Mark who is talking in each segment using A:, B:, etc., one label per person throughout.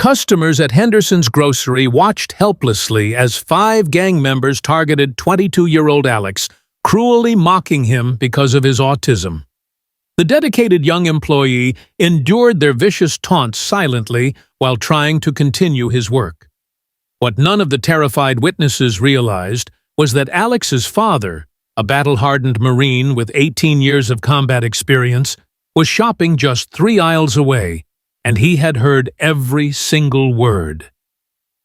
A: Customers at Henderson's grocery watched helplessly as 5 gang members targeted 22-year-old Alex, cruelly mocking him because of his autism. The dedicated young employee endured their vicious taunts silently while trying to continue his work. What none of the terrified witnesses realized was that Alex's father, a battle-hardened Marine with 18 years of combat experience, was shopping just 3 aisles away, and he had heard every single word.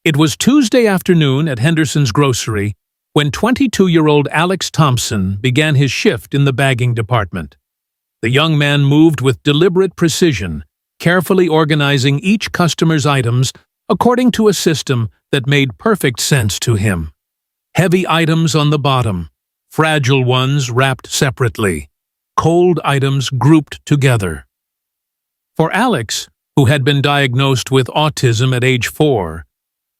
A: It was Tuesday afternoon at Henderson's grocery when 22-year-old Alex Thompson began his shift in the bagging department. The young man moved with deliberate precision, carefully organizing each customer's items according to a system that made perfect sense to him. Heavy items on the bottom, fragile ones wrapped separately, cold items grouped together. For Alex, who had been diagnosed with autism at age 4,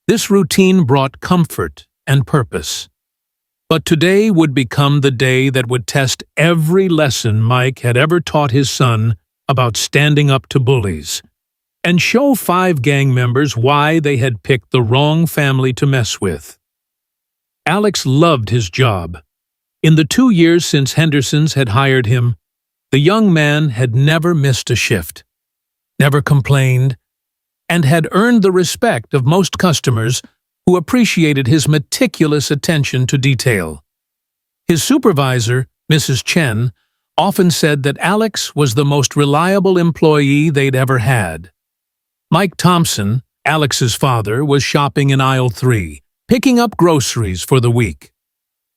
A: this routine brought comfort and purpose. But today would become the day that would test every lesson Mike had ever taught his son about standing up to bullies, and show 5 gang members why they had picked the wrong family to mess with. Alex loved his job. In the 2 years since Henderson's had hired him, the young man had never missed a shift, never complained, and had earned the respect of most customers who appreciated his meticulous attention to detail. His supervisor, Mrs. Chen, often said that Alex was the most reliable employee they'd ever had. Mike Thompson, Alex's father, was shopping in aisle 3, picking up groceries for the week.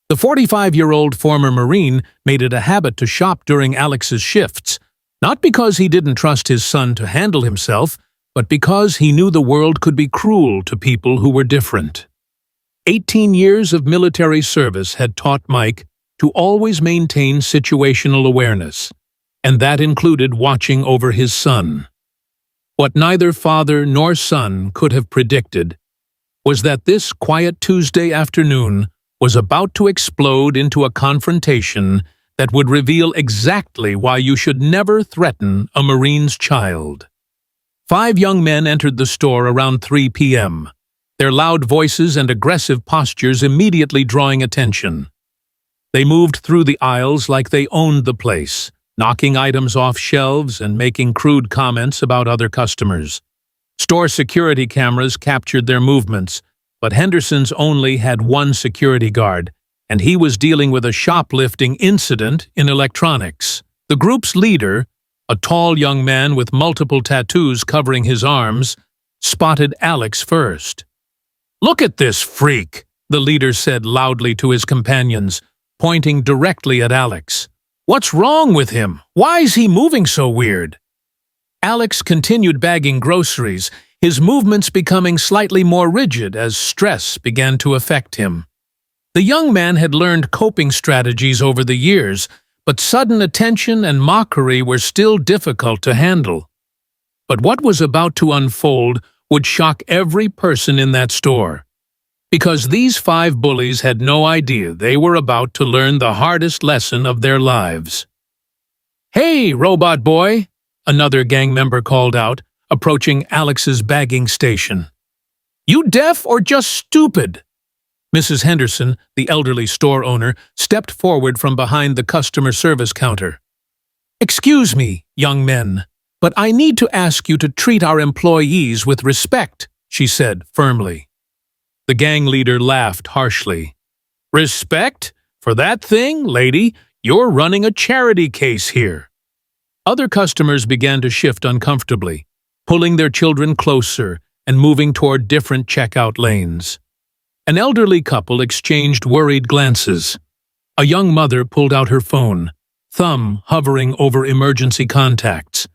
A: The 45-year-old former Marine made it a habit to shop during Alex's shifts, not because he didn't trust his son to handle himself, but because he knew the world could be cruel to people who were different. 18 years of military service had taught Mike to always maintain situational awareness, and that included watching over his son. What neither father nor son could have predicted was that this quiet Tuesday afternoon was about to explode into a confrontation that would reveal exactly why you should never threaten a Marine's child. 5 young men entered the store around 3 p.m., their loud voices and aggressive postures immediately drawing attention. They moved through the aisles like they owned the place, knocking items off shelves and making crude comments about other customers. Store security cameras captured their movements, but Henderson's only had 1 security guard, and he was dealing with a shoplifting incident in electronics. The group's leader, a tall young man with multiple tattoos covering his arms, spotted Alex first. "Look at this freak," the leader said loudly to his companions, pointing directly at Alex. "What's wrong with him? Why is he moving so weird?" Alex continued bagging groceries, his movements becoming slightly more rigid as stress began to affect him. The young man had learned coping strategies over the years, but sudden attention and mockery were still difficult to handle. But what was about to unfold would shock every person in that store, because these 5 bullies had no idea they were about to learn the hardest lesson of their lives. "Hey, robot boy," another gang member called out, approaching Alex's bagging station. "You deaf or just stupid?" Mrs. Henderson, the elderly store owner, stepped forward from behind the customer service counter. "Excuse me, young men, but I need to ask you to treat our employees with respect," she said firmly. The gang leader laughed harshly. "Respect? For that thing, lady? You're running a charity case here." Other customers began to shift uncomfortably, pulling their children closer and moving toward different checkout lanes. An elderly couple exchanged worried glances. A young mother pulled out her phone, thumb hovering over emergency contacts.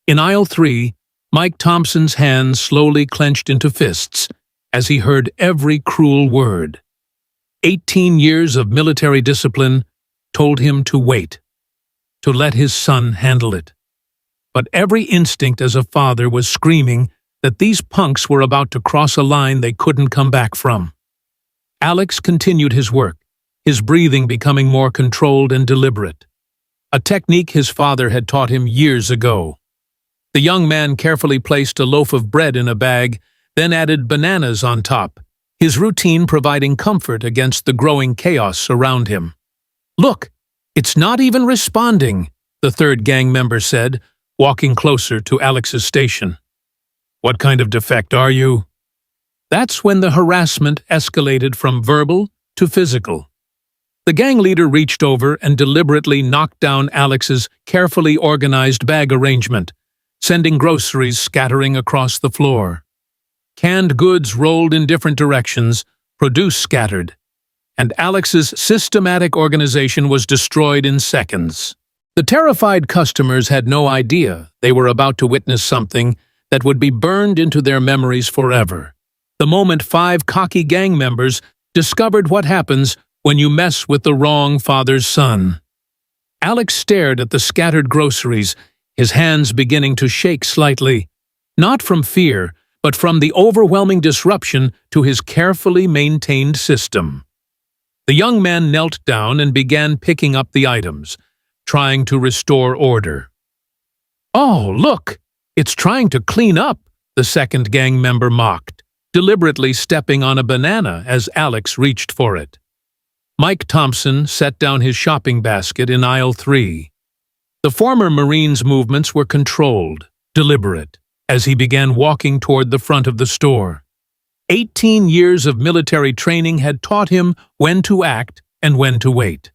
A: In aisle 3, Mike Thompson's hands slowly clenched into fists as he heard every cruel word. 18 years of military discipline told him to wait, to let his son handle it. But every instinct as a father was screaming that these punks were about to cross a line they couldn't come back from. Alex continued his work, his breathing becoming more controlled and deliberate, a technique his father had taught him years ago. The young man carefully placed a loaf of bread in a bag, then added bananas on top, his routine providing comfort against the growing chaos around him. "Look, it's not even responding," the third gang member said, walking closer to Alex's station. "What kind of defect are you?" That's when the harassment escalated from verbal to physical. The gang leader reached over and deliberately knocked down Alex's carefully organized bag arrangement, sending groceries scattering across the floor. Canned goods rolled in different directions, produce scattered, and Alex's systematic organization was destroyed in seconds. The terrified customers had no idea they were about to witness something that would be burned into their memories forever. The moment 5 cocky gang members discovered what happens when you mess with the wrong father's son. Alex stared at the scattered groceries, his hands beginning to shake slightly, not from fear, but from the overwhelming disruption to his carefully maintained system. The young man knelt down and began picking up the items, trying to restore order. "Oh, look! It's trying to clean up," the second gang member mocked, deliberately stepping on a banana as Alex reached for it. Mike Thompson set down his shopping basket in aisle 3. The former Marine's movements were controlled, deliberate, as he began walking toward the front of the store. 18 years of military training had taught him when to act and when to wait.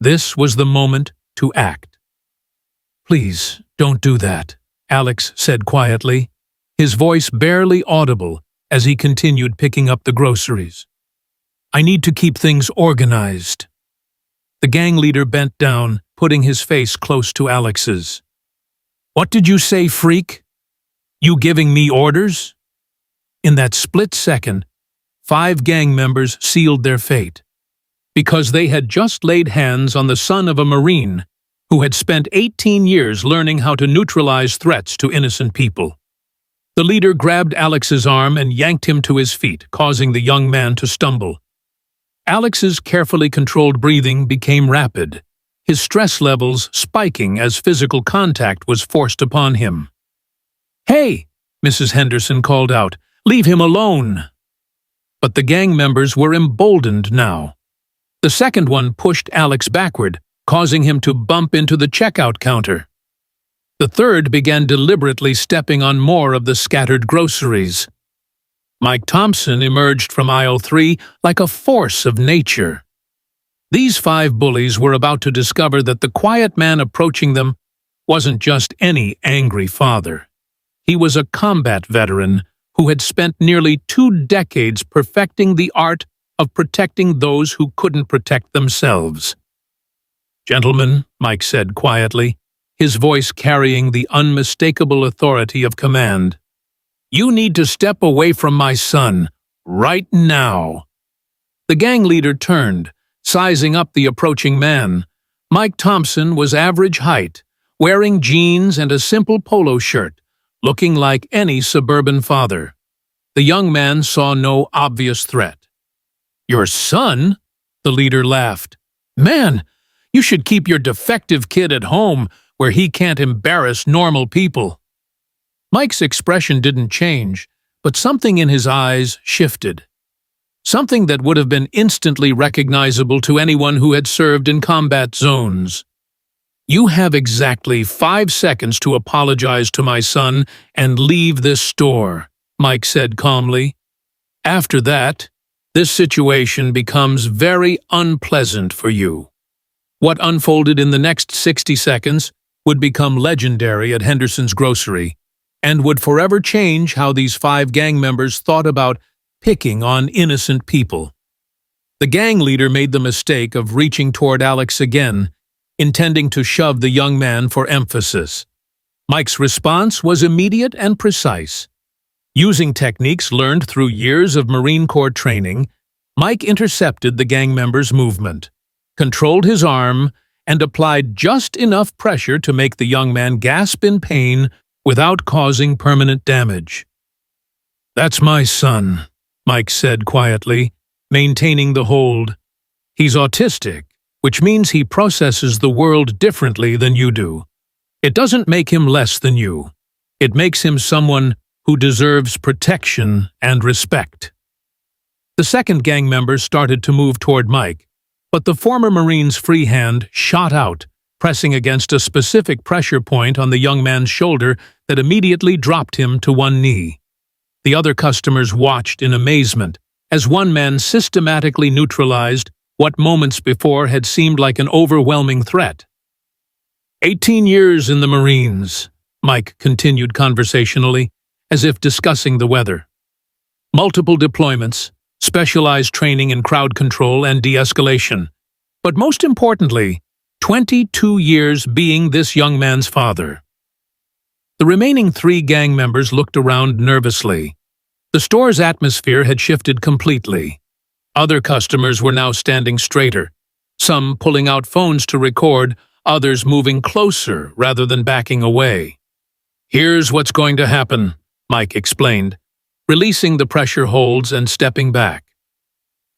A: This was the moment to act. "Please, don't do that," Alex said quietly, his voice barely audible as he continued picking up the groceries. "I need to keep things organized." The gang leader bent down, putting his face close to Alex's. "What did you say, freak? You giving me orders?" In that split second, 5 gang members sealed their fate, because they had just laid hands on the son of a Marine who had spent 18 years learning how to neutralize threats to innocent people. The leader grabbed Alex's arm and yanked him to his feet, causing the young man to stumble. Alex's carefully controlled breathing became rapid, his stress levels spiking as physical contact was forced upon him. "Hey!" Mrs. Henderson called out. "Leave him alone!" But the gang members were emboldened now. The second one pushed Alex backward, causing him to bump into the checkout counter. The third began deliberately stepping on more of the scattered groceries. Mike Thompson emerged from aisle 3 like a force of nature. These 5 bullies were about to discover that the quiet man approaching them wasn't just any angry father. He was a combat veteran who had spent nearly 2 decades perfecting the art of protecting those who couldn't protect themselves. "Gentlemen," Mike said quietly, his voice carrying the unmistakable authority of command, "you need to step away from my son, right now." The gang leader turned, sizing up the approaching man. Mike Thompson was average height, wearing jeans and a simple polo shirt, looking like any suburban father. The young man saw no obvious threat. "Your son?" the leader laughed. "Man, you should keep your defective kid at home where he can't embarrass normal people." Mike's expression didn't change, but something in his eyes shifted. Something that would have been instantly recognizable to anyone who had served in combat zones. "You have exactly 5 seconds to apologize to my son and leave this store," Mike said calmly. "After that, this situation becomes very unpleasant for you." What unfolded in the next 60 seconds would become legendary at Henderson's grocery, and would forever change how these 5 gang members thought about picking on innocent people. The gang leader made the mistake of reaching toward Alex again, intending to shove the young man for emphasis. Mike's response was immediate and precise. Using techniques learned through years of Marine Corps training, Mike intercepted the gang member's movement, controlled his arm, and applied just enough pressure to make the young man gasp in pain without causing permanent damage. "That's my son," Mike said quietly, maintaining the hold. "He's autistic, which means he processes the world differently than you do. It doesn't make him less than you. It makes him someone who deserves protection and respect. The second gang member started to move toward Mike, but the former Marine's free hand shot out, pressing against a specific pressure point on the young man's shoulder that immediately dropped him to one knee. The other customers watched in amazement as one man systematically neutralized what moments before had seemed like an overwhelming threat. 18 years in the Marines, Mike continued conversationally, as if discussing the weather. Multiple deployments, specialized training in crowd control and de-escalation. But most importantly, 22 years being this young man's father. The remaining 3 gang members looked around nervously. The store's atmosphere had shifted completely. Other customers were now standing straighter, some pulling out phones to record, others moving closer rather than backing away. "Here's what's going to happen," Mike explained, releasing the pressure holds and stepping back.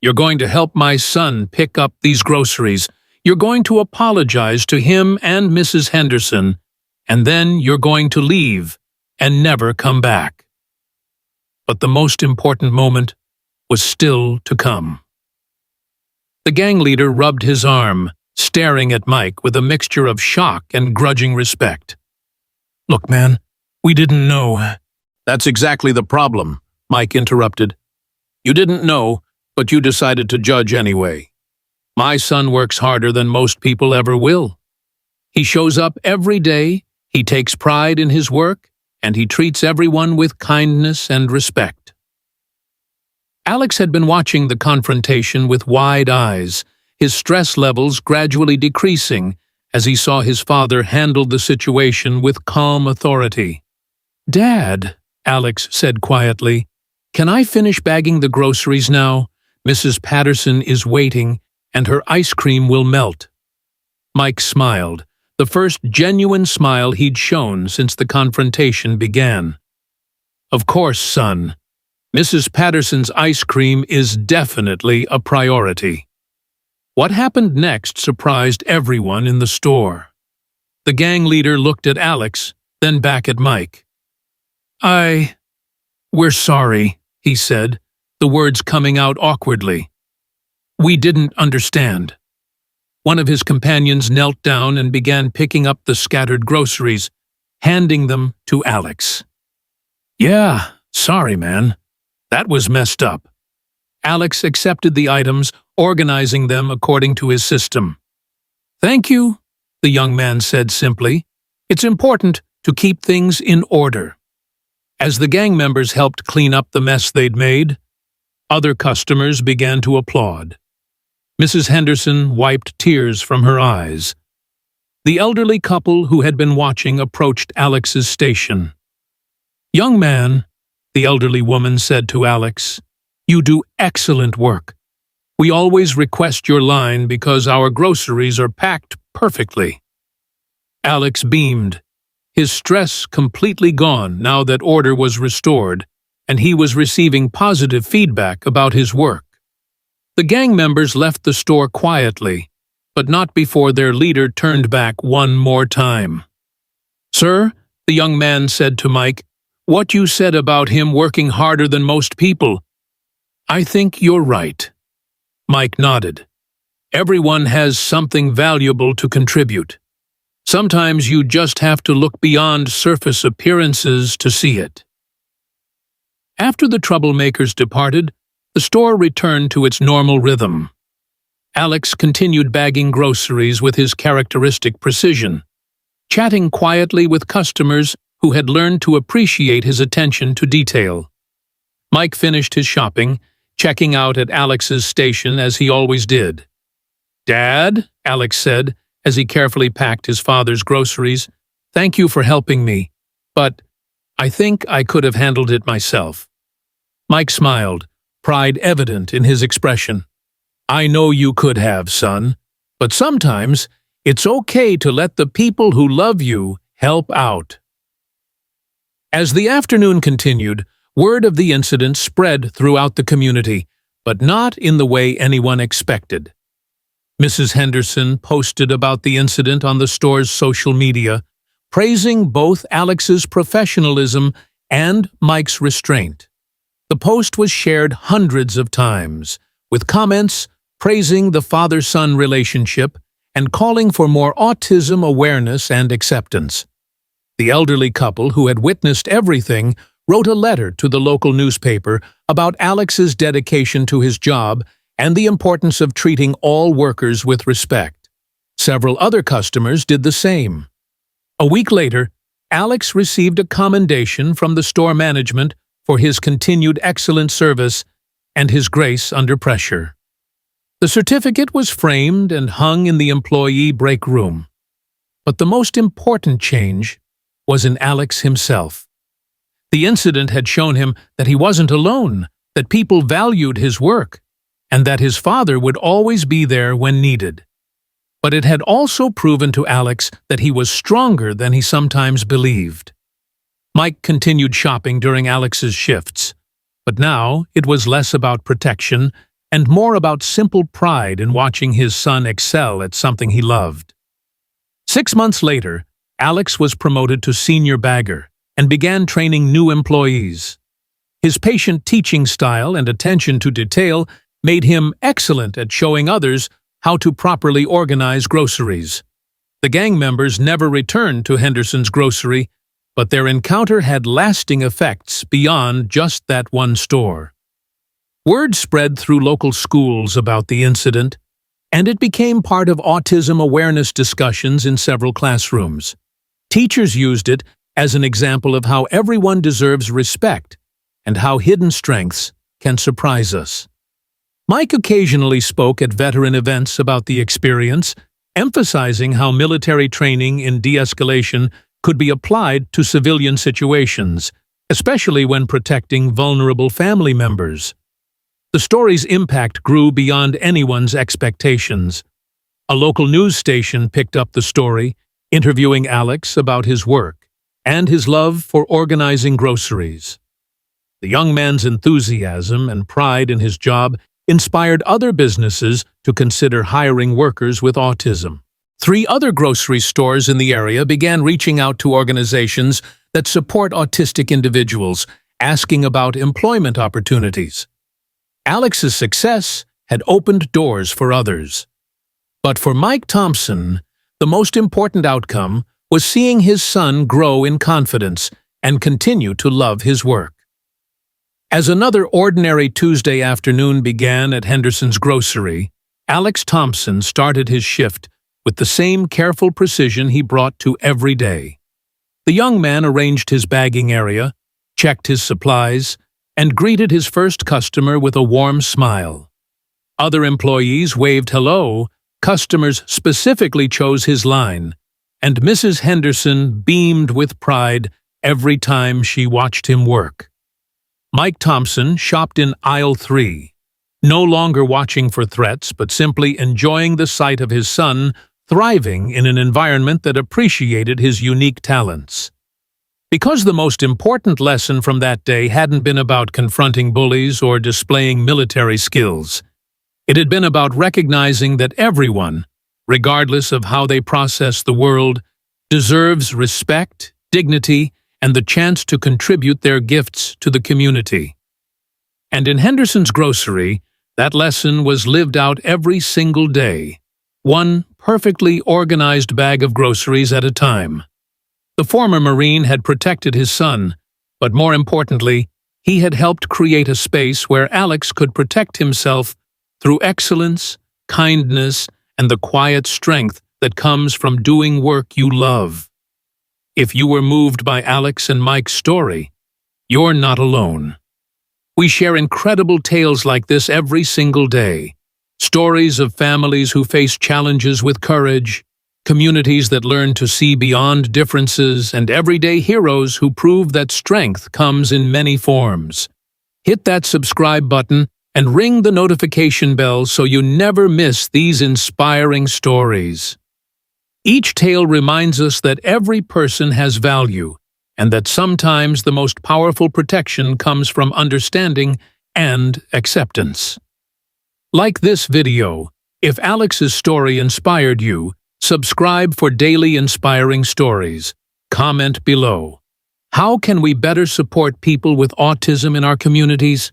A: "You're going to help my son pick up these groceries. You're going to apologize to him and Mrs. Henderson, and then you're going to leave and never come back." But the most important moment was still to come. The gang leader rubbed his arm, staring at Mike with a mixture of shock and grudging respect. "Look, man, we didn't know." "That's exactly the problem," Mike interrupted. "You didn't know, but you decided to judge anyway. My son works harder than most people ever will. He shows up every day, he takes pride in his work, and he treats everyone with kindness and respect." Alex had been watching the confrontation with wide eyes, his stress levels gradually decreasing as he saw his father handle the situation with calm authority. "Dad," Alex said quietly, "can I finish bagging the groceries now? Mrs. Patterson is waiting, and her ice cream will melt." Mike smiled, the first genuine smile he'd shown since the confrontation began. "Of course, son. Mrs. Patterson's ice cream is definitely a priority." What happened next surprised everyone in the store. The gang leader looked at Alex, then back at Mike. "We're sorry," he said, the words coming out awkwardly. "We didn't understand." One of his companions knelt down and began picking up the scattered groceries, handing them to Alex. "Yeah, sorry, man. That was messed up." Alex accepted the items, organizing them according to his system. "Thank you," the young man said simply. "It's important to keep things in order." As the gang members helped clean up the mess they'd made, other customers began to applaud. Mrs. Henderson wiped tears from her eyes. The elderly couple who had been watching approached Alex's station. "Young man," the elderly woman said to Alex, "you do excellent work. We always request your line because our groceries are packed perfectly." Alex beamed, his stress completely gone now that order was restored, and he was receiving positive feedback about his work. The gang members left the store quietly, but not before their leader turned back one more time. "Sir," the young man said to Mike, "what you said about him working harder than most people, I think you're right." Mike nodded. "Everyone has something valuable to contribute. Sometimes you just have to look beyond surface appearances to see it." After the troublemakers departed, the store returned to its normal rhythm. Alex continued bagging groceries with his characteristic precision, chatting quietly with customers who had learned to appreciate his attention to detail. Mike finished his shopping, checking out at Alex's station as he always did. "Dad," Alex said, as he carefully packed his father's groceries, "thank you for helping me, but I think I could have handled it myself." Mike smiled, pride evident in his expression. "I know you could have, son, but sometimes it's okay to let the people who love you help out." As the afternoon continued, word of the incident spread throughout the community, but not in the way anyone expected. Mrs. Henderson posted about the incident on the store's social media, praising both Alex's professionalism and Mike's restraint. The post was shared hundreds of times, with comments praising the father-son relationship and calling for more autism awareness and acceptance. The elderly couple, who had witnessed everything, wrote a letter to the local newspaper about Alex's dedication to his job and the importance of treating all workers with respect. Several other customers did the same. A week later, Alex received a commendation from the store management for his continued excellent service and his grace under pressure. The certificate was framed and hung in the employee break room. But the most important change was in Alex himself. The incident had shown him that he wasn't alone, that people valued his work, and that his father would always be there when needed. But it had also proven to Alex that he was stronger than he sometimes believed. Mike continued shopping during Alex's shifts, but now it was less about protection and more about simple pride in watching his son excel at something he loved. 6 months later, Alex was promoted to senior bagger and began training new employees. His patient teaching style and attention to detail made him excellent at showing others how to properly organize groceries. The gang members never returned to Henderson's grocery, but their encounter had lasting effects beyond just that one store. Word spread through local schools about the incident, and it became part of autism awareness discussions in several classrooms. Teachers used it as an example of how everyone deserves respect and how hidden strengths can surprise us. Mike occasionally spoke at veteran events about the experience, emphasizing how military training in de-escalation could be applied to civilian situations, especially when protecting vulnerable family members. The story's impact grew beyond anyone's expectations. A local news station picked up the story, interviewing Alex about his work and his love for organizing groceries. The young man's enthusiasm and pride in his job inspired other businesses to consider hiring workers with autism. 3 other grocery stores in the area began reaching out to organizations that support autistic individuals, asking about employment opportunities. Alex's success had opened doors for others. But for Mike Thompson, the most important outcome was seeing his son grow in confidence and continue to love his work. As another ordinary Tuesday afternoon began at Henderson's grocery, Alex Thompson started his shift with the same careful precision he brought to every day. The young man arranged his bagging area, checked his supplies, and greeted his first customer with a warm smile. Other employees waved hello, customers specifically chose his line, and Mrs. Henderson beamed with pride every time she watched him work. Mike Thompson shopped in aisle 3, no longer watching for threats but simply enjoying the sight of his son thriving in an environment that appreciated his unique talents. Because the most important lesson from that day hadn't been about confronting bullies or displaying military skills. It had been about recognizing that everyone, regardless of how they process the world, deserves respect, dignity, and the chance to contribute their gifts to the community. And in Henderson's grocery, that lesson was lived out every single day, one perfectly organized bag of groceries at a time. The former Marine had protected his son, but more importantly, he had helped create a space where Alex could protect himself through excellence, kindness, and the quiet strength that comes from doing work you love. If you were moved by Alex and Mike's story, you're not alone. We share incredible tales like this every single day. Stories of families who face challenges with courage, communities that learn to see beyond differences, and everyday heroes who prove that strength comes in many forms. Hit that subscribe button and ring the notification bell so you never miss these inspiring stories. Each tale reminds us that every person has value, and that sometimes the most powerful protection comes from understanding and acceptance. Like this video, if Alex's story inspired you, subscribe for daily inspiring stories. Comment below. How can we better support people with autism in our communities?